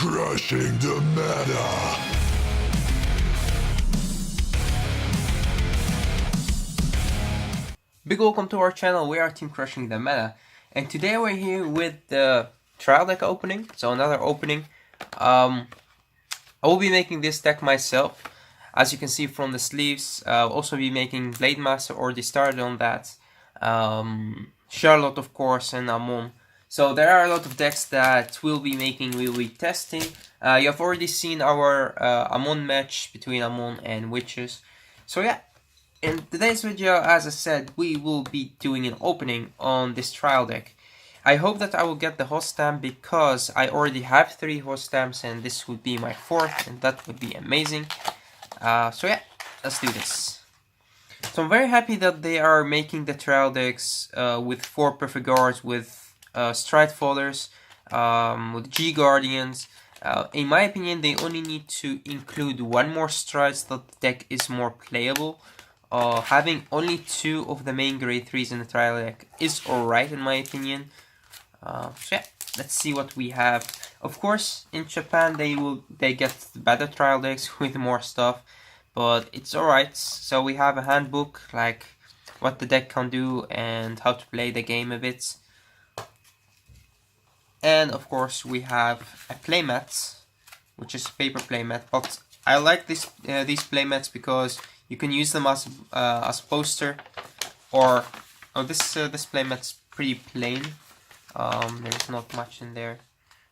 Crushing the meta. Big welcome to our channel. We are Team Crushing the Meta, and today we're here with the trial deck opening. So another opening. I will be making this deck myself, as you can see from the sleeves. I'll also be making Blade Master, already started on that. Charlotte, of course, and Amon. So there are a lot of decks that we'll be making, we'll be testing. You have already seen our Amon match between Amon and Witches. So yeah. In today's video, as I said, we will be doing an opening on this trial deck. I hope that I will get the host stamp because I already have 3 host stamps and this would be my 4th, and that would be amazing. So yeah, let's do this. So I'm very happy that they are making the trial decks with 4 Perfect Guards, with Stride Fallers, with G Guardians. In my opinion, they only need to include 1 more stride so that the deck is more playable. Having only 2 of the main grade 3s in the trial deck is alright in my opinion. So yeah, let's see what we have. Of course, in Japan they get better trial decks with more stuff, but it's alright. So we have a handbook, like what the deck can do and how to play the game a bit. And of course we have a playmat, which is a paper playmat, but I like these playmats because you can use them as a poster, or this playmat's pretty plain. There's not much in there.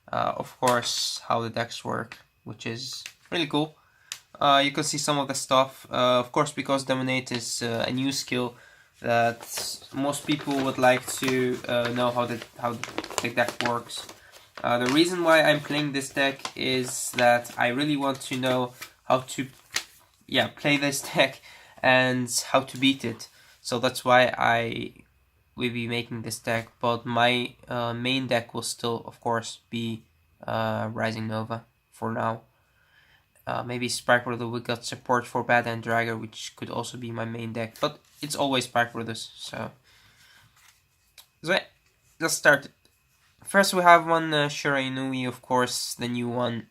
Of course, how the decks work, which is really cool. You can see some of the stuff. Of course, because Dominate is a new skill that most people would like to know how the deck works. The reason why I'm playing this deck is that I really want to know how to play this deck and how to beat it. So that's why I will be making this deck, but my main deck will still, of course, be Rising Nova for now. Maybe Spark Brother will get support for Bad and Dragger, which could also be my main deck, but it's always Spark Brothers. So yeah, let's start it. First we have one Shiranui, of course, the new one.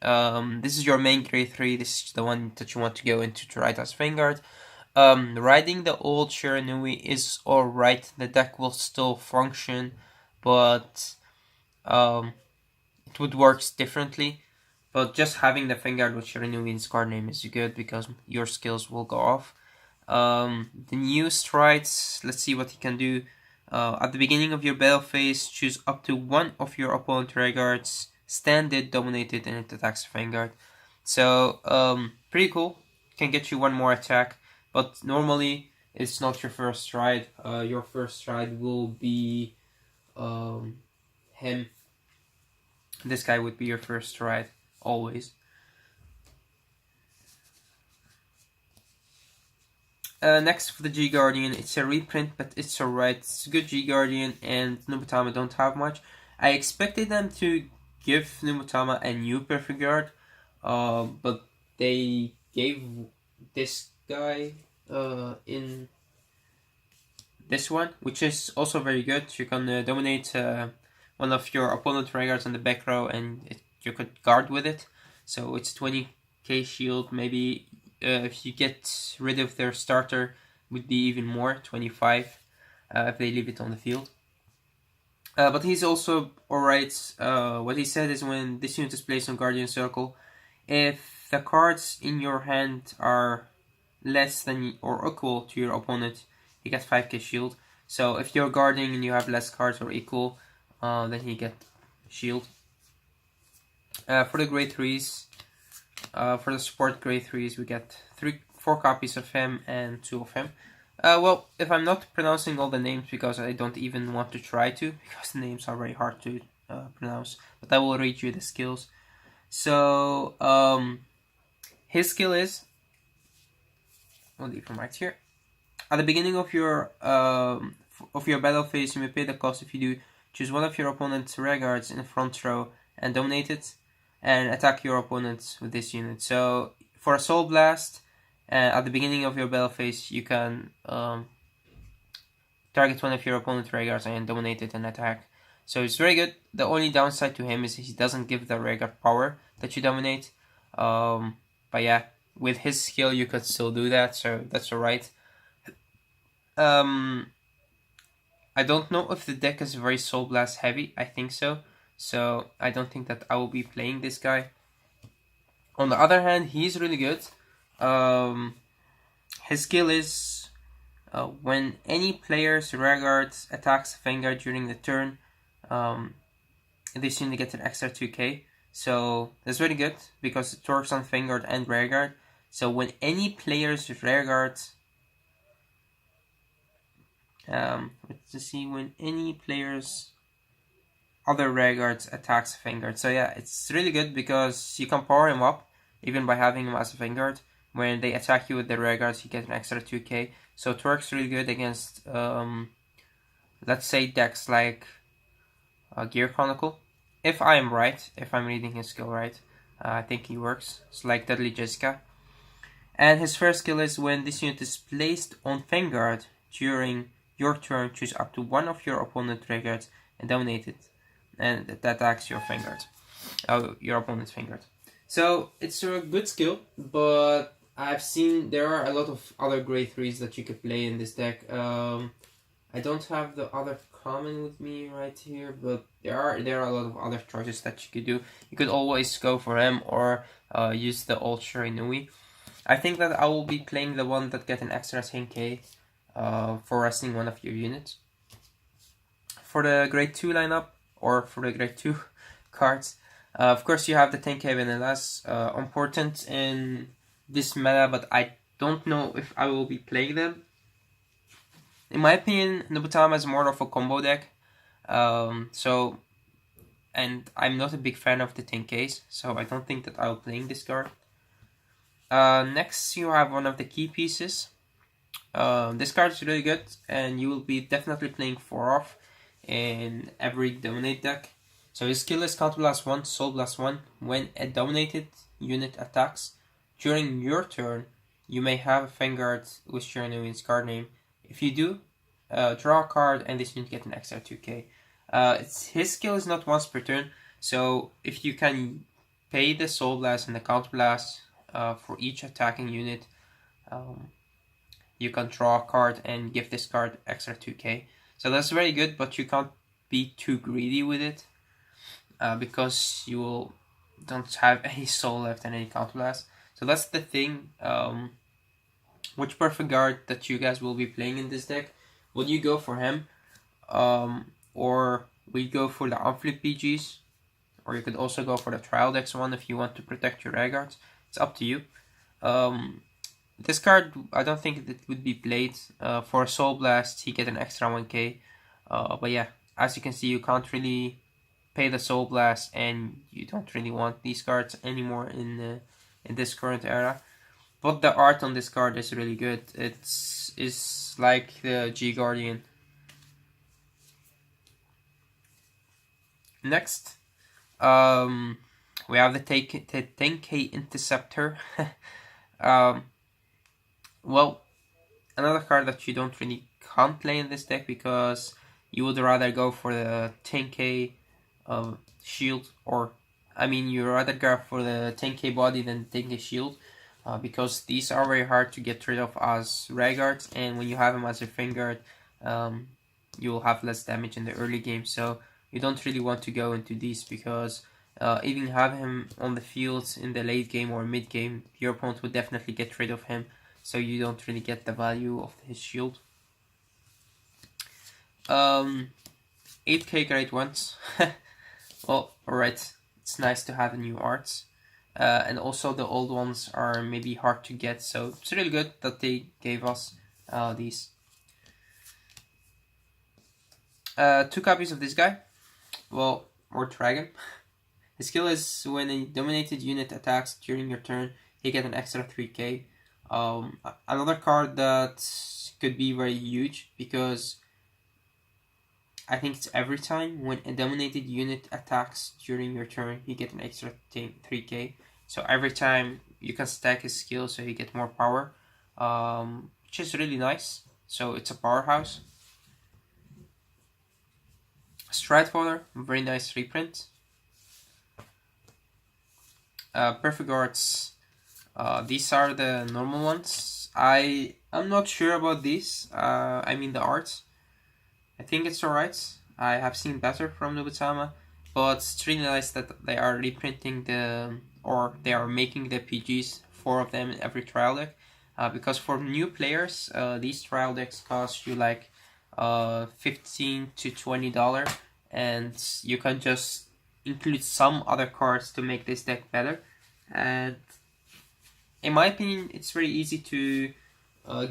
This is your main grade 3, this is the one that you want to go into to ride as Vanguard. Riding the old Shiranui is alright, the deck will still function, but it would work differently. But just having the Vanguard with Shiranui in its card name is good because your skills will go off. The new strides, let's see what he can do. At the beginning of your battle phase, choose up to 1 of your opponent rearguards, stand it, dominate it, and it attacks Vanguard. So, pretty cool. Can get you 1 more attack, but normally it's not your first stride. Your first stride will be him. This guy would be your first stride, always. Next for the G Guardian, it's a reprint, but it's alright. It's a good G Guardian, and Numutama don't have much. I expected them to give Numutama a new Perfect Guard, but they gave this guy in this one, which is also very good. You can dominate one of your opponent rearguards on the back row, and you could guard with it. So it's 20k shield, maybe. If you get rid of their starter, would be even more, 25, if they leave it on the field. But he's also alright. What he said is when this unit is placed on Guardian Circle, if the cards in your hand are less than or equal to your opponent, you get 5k shield. So if you're guarding and you have less cards or equal, then you get shield. For the grade 3s, for the support grade 3s, we get 4 copies of him and 2 of him. Well, if I'm not pronouncing all the names, because I don't even want to try to, because the names are very hard to pronounce, but I will read you the skills. So, his skill is, I'll leave him right here. At the beginning of your battle phase, you may pay the cost. If you do, choose 1 of your opponent's rearguards in the front row and dominate it, and attack your opponents with this unit. So for a Soul Blast, at the beginning of your battle phase, you can target 1 of your opponent's rearguards and dominate it and attack. So it's very good. The only downside to him is he doesn't give the rearguard power that you dominate. But yeah, with his skill you could still do that, so that's alright. I don't know if the deck is very Soul Blast heavy. I think so. So I don't think that I will be playing this guy. On the other hand, he's really good. His skill is when any player's rearguard attacks Vanguard during the turn, they seem to get an extra 2k. So that's really good because it works on Vanguard and rearguard. So when any player's rearguard, let's see, when any player's other rearguards attacks Vanguard. So yeah, it's really good because you can power him up even by having him as a Vanguard. When they attack you with the rearguards, you get an extra 2k. So it works really good against, let's say, decks like Gear Chronicle. If I am right, if I'm reading his skill right, I think he works. It's like Deadly Jessica. And his first skill is when this unit is placed on Vanguard during your turn, choose up to one of your opponent's rearguards and dominate it. And that attacks your Vanguard. Your opponent's Vanguard. So it's a good skill, but I've seen there are a lot of other grade 3s that you could play in this deck. I don't have the other common with me right here, but there are a lot of other choices that you could do. You could always go for him or use the old Shiranui. I think that I will be playing the one that get an extra 10k for resting one of your units. For the grade 2 lineup, or for the grade 2 cards, of course you have the 10k vanillas, important in this meta, but I don't know if I will be playing them. In my opinion, Nobutama is more of a combo deck, and I'm not a big fan of the 10ks, so I don't think that I will be playing this card. Next, you have one of the key pieces. This card is really good, and you will be definitely playing 4-off in every Dominate deck. So his skill is Counter Blast 1, Soul Blast 1. When a dominated unit attacks during your turn, you may have a Vanguard with Shiranui's card name. If you do, draw a card and this unit get an extra 2k. His skill is not once per turn, so if you can pay the Soul Blast and the Counter Blast for each attacking unit, you can draw a card and give this card extra 2k. So that's very good, but you can't be too greedy with it because you don't have any soul left and any Counter Blast. So that's the thing. Which perfect guard that you guys will be playing in this deck? Would you go for him? Or will you go for the Unflip PGs? Or you could also go for the Trial Dex one if you want to protect your rearguards. It's up to you. This card, I don't think it would be played. For a Soul Blast, he get an extra 1k. But yeah, as you can see, you can't really pay the Soul Blast, and you don't really want these cards anymore in this current era. But the art on this card is really good. It's like the G Guardian. Next, we have the 10k Interceptor. Well, another card that you don't really can't play in this deck because you would rather go for the 10k shield, or I mean you rather go for the 10k body than the 10k shield. Because these are very hard to get rid of as rearguards, and when you have him as a Vanguard, you will have less damage in the early game, so you don't really want to go into these because even have him on the field in the late game or mid game, your opponent would definitely get rid of him, so you don't really get the value of his shield. 8k grade 1s. Well, alright, it's nice to have new arts. And also the old ones are maybe hard to get, so it's really good that they gave us these. 2 copies of this guy, well, or Dragon. His skill is when a dominated unit attacks during your turn, he get an extra 3k. Another card that could be very huge because I think it's every time when a dominated unit attacks during your turn, you get an extra 3k. So every time you can stack his skill so you get more power, which is really nice. So it's a powerhouse. Stridefather, very nice reprint. Perfect Guards, these are the normal ones. I'm not sure about these. I mean the art. I think it's alright. I have seen better from Nobutama, but it's really nice that they are reprinting or they are making the PGs, 4 of them in every trial deck. Because for new players, these trial decks cost you like $15 to $20, and you can just include some other cards to make this deck better. And in my opinion, it's very easy to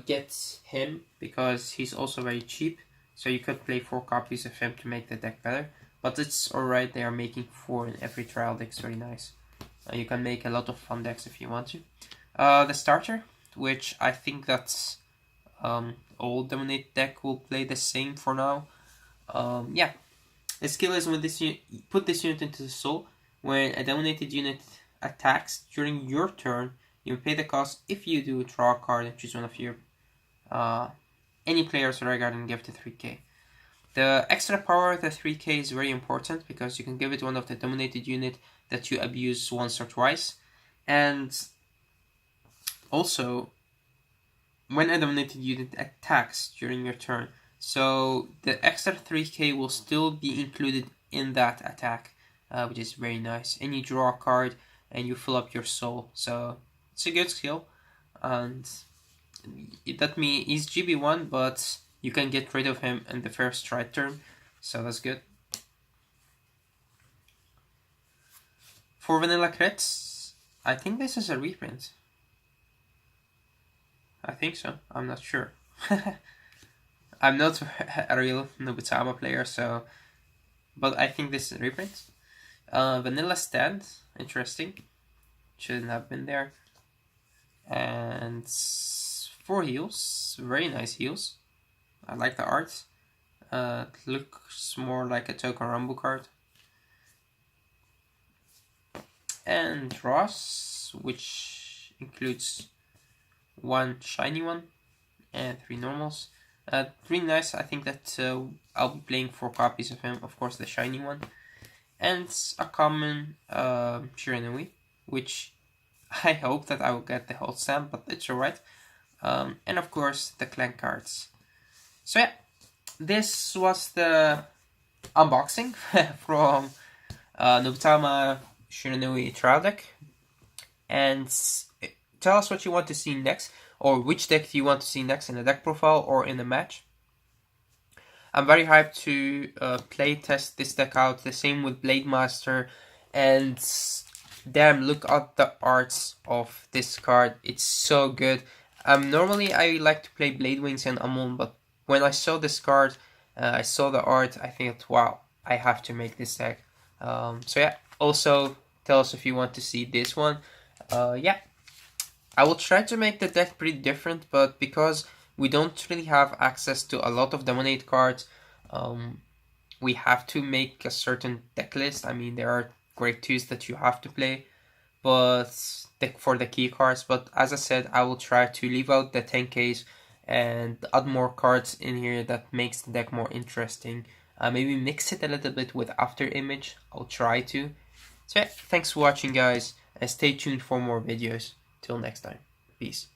get him because he's also very cheap. So you could play 4 copies of him to make the deck better. But it's alright, they are making 4 in every trial deck, it's very nice. You can make a lot of fun decks if you want to. The starter, which I think that all Dominate deck will play the same for now. Yeah, the skill is when put this unit into the soul. When a dominated unit attacks during your turn, you pay the cost. If you do, draw a card and choose one of your any player's Vanguard and give it to 3k. The extra power, the 3k, is very important because you can give it one of the dominated unit that you abuse once or twice. And also, when a dominated unit attacks during your turn, so the extra 3k will still be included in that attack, which is very nice. And you draw a card and you fill up your soul. So it's a good skill. And that means he's GB1, but you can get rid of him in the first stride turn, so that's good. For vanilla crits, I think this is a reprint. I think so, I'm not sure. I'm not a real Nobutama player, so, but I think this is a reprint. Vanilla stand, interesting. Shouldn't have been there. And 4 heals, very nice heals. I like the art. It looks more like a Token Rumble card. And draws, which includes 1 shiny one and 3 normals. Really nice. I think that I'll be playing 4 copies of him, of course the shiny one. And a common Shiranui, which I hope that I will get the whole stamp, but it's alright. And of course the clan cards. So yeah, this was the unboxing from Nobutama Shiranui trial deck. And tell us what you want to see next, or which deck do you want to see next in the deck profile or in the match. I'm very hyped to play test this deck out. The same with Blade Master. And damn, look at the arts of this card. It's so good. Normally I like to play Blade Wings and Amon, but when I saw this card, I saw the art, I think, wow, I have to make this deck. So yeah, also tell us if you want to see this one. Yeah, I will try to make the deck pretty different, but because we don't really have access to a lot of Dominate cards, we have to make a certain deck list. I mean, there are grade 2s that you have to play, but for the key cards. But as I said, I will try to leave out the 10Ks and add more cards in here that makes the deck more interesting. Maybe mix it a little bit with After Image. I'll try to. So yeah, thanks for watching, guys, and stay tuned for more videos. Till next time, peace.